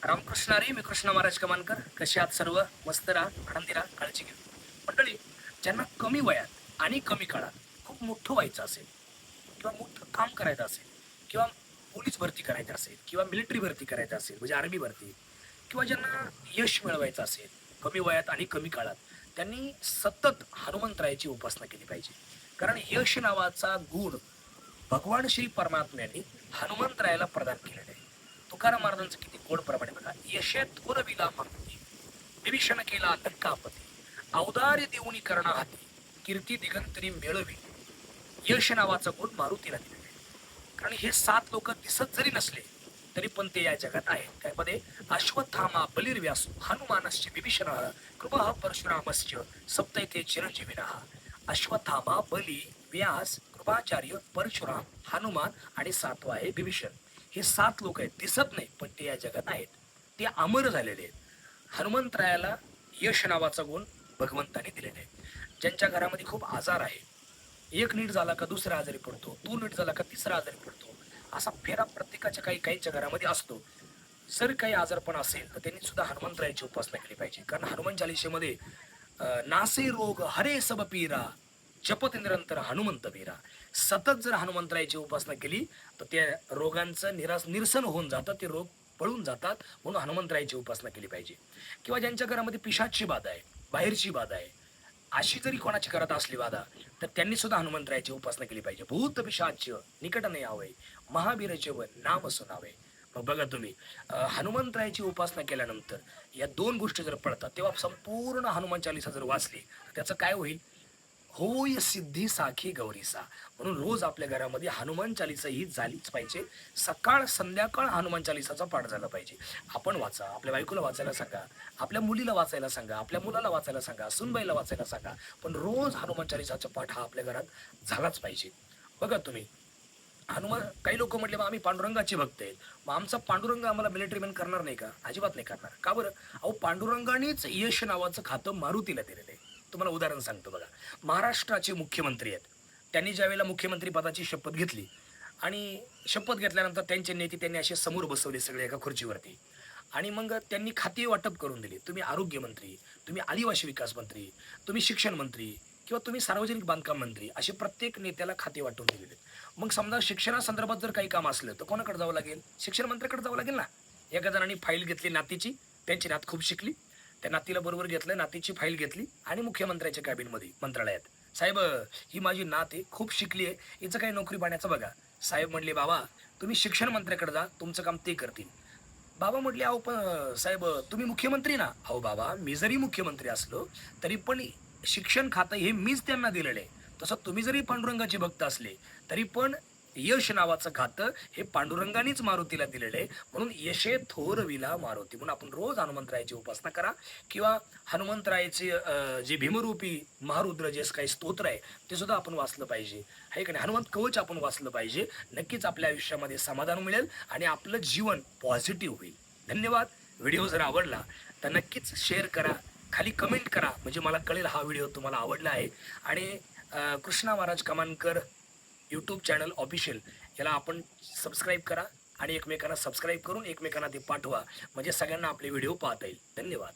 रामकृष्ण हरी. मी कृष्ण महाराज कमानकर. कसे आहात सर्व? मस्त राहा, आनंदी राहा, काळजी घ्या. मंडळी, ज्यांना कमी वयात आणि कमी काळात खूप मोठं व्हायचं असेल किंवा मोठं काम करायचं असेल किंवा पोलीस भरती करायची असेल किंवा मिलिटरी भरती करायचं असेल म्हणजे आर्मी भरती किंवा ज्यांना यश मिळवायचं असेल कमी वयात आणि कमी काळात, त्यांनी सतत हनुमंतरायाची उपासना केली पाहिजे. कारण यश नावाचा गुण भगवान श्री परमात्म्याने हनुमंतरायाला प्रदान केलेले आहे. तुकाराम महाराजांचं किती गोड प्रमाणे बघा. यशे थोर विला मागती, विभीषण केला लंकापती, औदार्य देऊनी करणा हाती, कीर्ती दिगंतरी मेळवी. यश नावाचा गुण मारुतीला दिलेला आहे. कारण हे 7 लोक दिसत जरी नसले तरी पण ते या जगात आहेत. त्यामध्ये अश्वत्थामा बलिर्व्यासो हनुमानश्च विभीषण कृपा परशुरामश्च सप्तैते चिरंजीविनः. अश्वत्थामा, बली, व्यास, कृपाचार्य, परशुराम, हनुमान आणि 7वा आहे विभीषण. हे 7 लोक आहेत, दिसत नाही पण ते या जगात आहेत. ते अमर झालेले आहेत. हनुमंतरायाला यश नावाचा गुण भगवंताने दिलेला आहे. ज्यांच्या घरामध्ये खूप आजार आहे, एक नीट झाला का दुसरा आजारी पडतो, तो नीट झाला का तिसरा आजारी पडतो, असा फेरा प्रत्येकाच्या काहींच्या घरामध्ये असतो. जर काही आजारपण असेल तर त्यांनी सुद्धा हनुमंतरायाची उपासना केली पाहिजे. कारण हनुमान चालिशेमध्ये नासे रोग हरे सब पीरा, जपत निरंतर हनुमंत वीरा. सतत जर हनुमंतरायाची उपासना केली तर त्या रोगांचं निरसन होऊन जातं, ते रोग पळून जातात. म्हणून हनुमंतरायाची उपासना केली पाहिजे. किंवा ज्यांच्या घरामध्ये पिशाचची बाधा आहे, बाहेरची बाधा आहे, अशी जरी कोणाची करत असली बाधा तर त्यांनी सुद्धा हनुमंतरायाची उपासना केली पाहिजे. भूत पिशाच निकट नाही यावे, महावीर जेवण नाम सुनावे. मग बघा तुम्ही, हनुमंतरायाची उपासना केल्यानंतर या 2 गोष्टी जर पडतात तेव्हा संपूर्ण हनुमान चालिसा जर वाचली तर त्याचं काय होईल? होय सिद्धी साखी गौरीसा. म्हणून रोज आपल्या घरामध्ये हनुमान चालिसा ही झालीच पाहिजे. सकाळ संध्याकाळ हनुमान चालिसाचा पाठ झाला पाहिजे. आपण वाचा, आपल्या बायकोला वाचायला सांगा, आपल्या मुलीला वाचायला सांगा, आपल्या मुलाला वाचायला सांगा, सुनबाईला वाचायला सांगा, पण रोज हनुमान चालिसाचा पाठ हा आपल्या घरात झालाच पाहिजे. बघा तुम्ही, हनुमान, काही लोक म्हटले मग आम्ही पांडुरंगाचे भक्त आहेत, मग आमचा पांडुरंग आम्हाला मिलिटरी मॅन करणार नाही का? अजिबात नाही करणार. का बरं? अहो, पांडुरंगानेच यश नावाचं खातं मारुतीला दिलेलं आहे. तुम्हाला उदाहरण सांगतो बघा. महाराष्ट्राचे मुख्यमंत्री आहेत, त्यांनी ज्यावेळेला मुख्यमंत्री पदाची शपथ घेतली आणि शपथ घेतल्यानंतर त्यांचे नेते त्यांनी असे समोर बसवले सगळे एका खुर्चीवरती आणि मग त्यांनी खाते वाटप करून दिले. तुम्ही आरोग्यमंत्री, तुम्ही आदिवासी विकास मंत्री, तुम्ही शिक्षण मंत्री किंवा तुम्ही सार्वजनिक बांधकाम मंत्री, असे प्रत्येक नेत्याला खाते वाटून दिलेले. मग समजा शिक्षणासंदर्भात जर काही काम असलं तर कोणाकडे जावं लागेल? शिक्षण मंत्र्याकडे जावं लागेल ना. एका जणांनी फाईल घेतली नातीची, त्यांची नात खूप शिकली, त्या नातीला बरोबर घेतलं, नातीची फाईल घेतली आणि मुख्यमंत्र्याच्या कॅबिनमध्ये मंत्रालयात, साहेब ही माझी नात आहे, खूप शिकली आहे, हिचं काही नोकरी पाण्याचं बघा. साहेब म्हणले, बाबा तुम्ही शिक्षण मंत्र्याकडे जा, तुमचं काम ते करतील. बाबा म्हटले, अहो पण साहेब तुम्ही मुख्यमंत्री ना. अहो बाबा, मी जरी मुख्यमंत्री असलो तरी पण शिक्षण खातं हे मीच त्यांना दिलेलं आहे. तसं तुम्ही जरी पांडुरंगाचे भक्त असले तरी पण यश नावाचं खातं हे पांडुरंगानेच मारुतीला दिलेलं आहे. म्हणून यशे थोर विला मारुती. म्हणून आपण रोज हनुमंतरायाची उपासना करा. किंवा हनुमंतरायाचे जे भीमरूपी महारुद्र जे काही स्तोत्र आहे ते सुद्धा आपण वाचलं पाहिजे. आहे का नाही? हनुमंत कवच आपण वाचलं पाहिजे. नक्कीच आपल्या आयुष्यामध्ये समाधान मिळेल आणि आपलं जीवन पॉझिटिव्ह होईल. धन्यवाद. व्हिडिओ जर आवडला तर नक्कीच शेअर करा, खाली कमेंट करा, म्हणजे मला कळेल हा व्हिडिओ तुम्हाला आवडला आहे. आणि Krishna Maharaj Kamankar YouTube channel official याला आपण सबस्क्राईब करा आणि एकमेकांना सबस्क्राईब करून एकमेकांना ते पाठवा, म्हणजे सगळ्यांना आपले व्हिडिओ पाहता येईल. धन्यवाद.